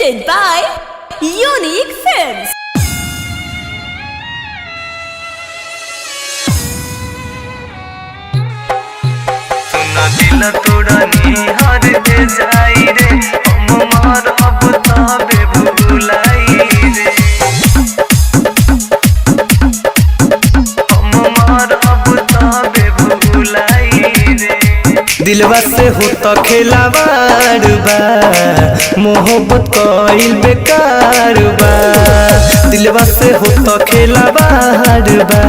presented by Unique Films. सुना दिल तोड़ा निहार दे जाई रे हम मार अब ताबे भुलाई रे हम मार अब ताबे भुलाई रे दिलवा से होता खेलावार बा मोहब्बत कइल बेकार बा दिलवा से होता खेलावार बा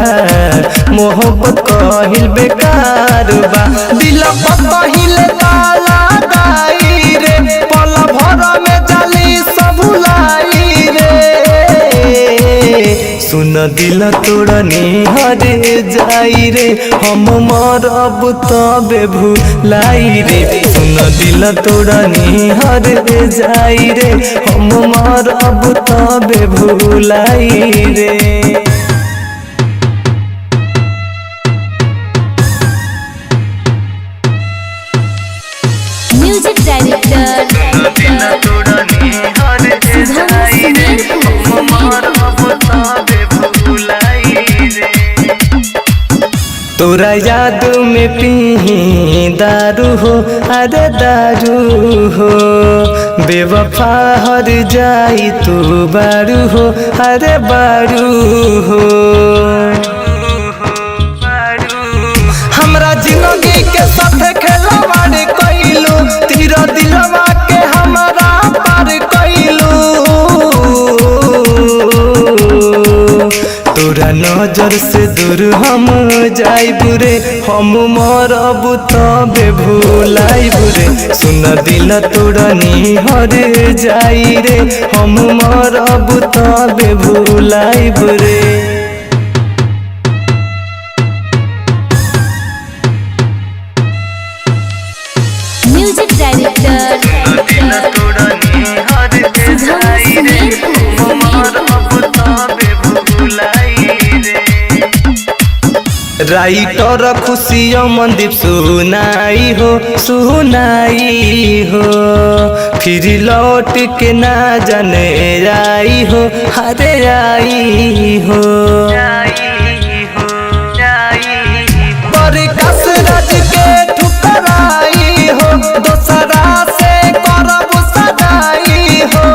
मोहब्बत कइल बेकार बा दिल पहिले ताला दाई रे पल भर में जाली सब लाई रे सुन दिल तोड़नी हरे जाई रे हम मरब तबे भुलाई रे सुन दिल तोड़नी हरे जाई रे हम मरब तबे भुलाई रे Music director तोरा याद में पी दारू हो अरे दारू हो बेवफा हर जाई तू बारू हो अरे बारू हो हमरा जिंदगी के साथ खेलवाड़ कइलू तेरा दिलवा के हमारा पार कइलू तोरा नजर से दूर हम जाइबू रे हम मरब तबे भुलाइबू रे सुन दिल तोरा निहर जाई रे हम मरब तबे भुलाइबू रे Music director राइटर खुशिया मनदीप सुनाई हो फिर लौट के ना जाने आई हो हरे आई हो पर कसरत के ठुकराई हो दोसरा से करब सदाई हो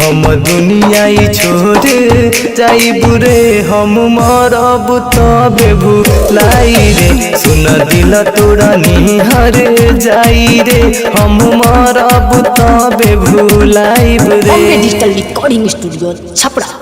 हम दुनिया छोड़ जाइबू रे हम मरब तबे भुलाई रे सुन दिल तोरा निहर जाई रे हम मरब तबे भुलाइब रे डिजिटल रिकॉर्डिंग स्टूडियो छपरा।